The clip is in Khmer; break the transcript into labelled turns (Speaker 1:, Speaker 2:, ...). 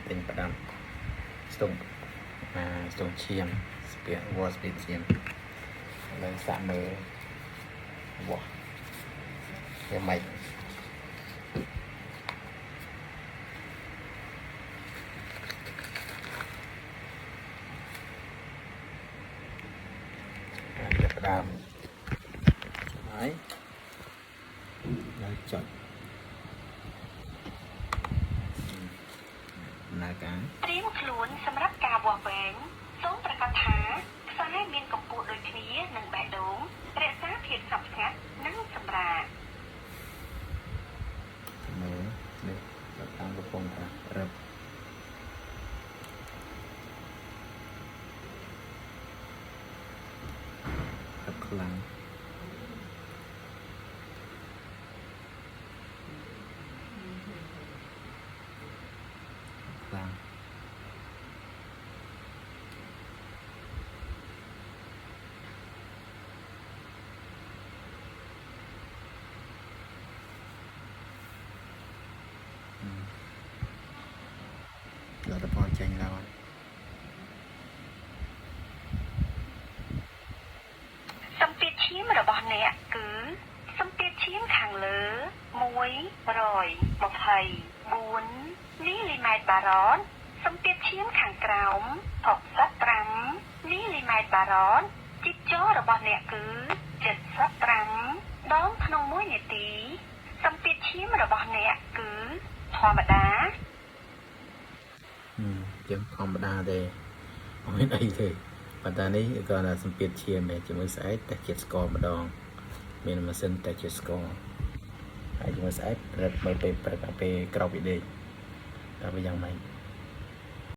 Speaker 1: tình bắt đâm stung chiêm spirit was spirit chiêm lên xả mờ wow cái mày bắt đâm đấy chọn là cái
Speaker 2: ត្រៀមខ្លួនសម្រាប់ការវាស់វែងសូមប្រកាសថាខ្សែមានកម្ពស់ដូចគ្នានឹងបេះដូងរក្សាភាពស្ងប់ស្ងាត់និងសម្រាក
Speaker 1: មើលនេះតាមកំពុងថារឹបខ្លាំងខ្លាំងដល់ទៅផងចេញឡើយ
Speaker 2: សម្ពាធឈាមរបស់អ្នកគឺសម្ពាធឈាមខាងលើ124មីលីម៉ែត្របារ៉នសម្ពាធឈាមខាងក្រោម65មីលីម៉ែត្របារ៉នជីពចររបស់អ្នកគឺ75ដងក្នុង1នាទីសម្ពាធឈាមរបស់អ្នកគឺធម្មតា
Speaker 1: ចឹងធម្មតាទេអត់មានអីទេប៉ុន្តែនេះគាត់ថាសម្ពាធឈាមឯងជាមួយស្អែកតែជាតិស្ករម្ដងមានម៉ាស៊ីនតែជាតិស្ករហើយជាមួយស្អែករឹតមើលពេលព្រឹកពេលក្រោកពីដេកតែវាយ៉ាងម៉េច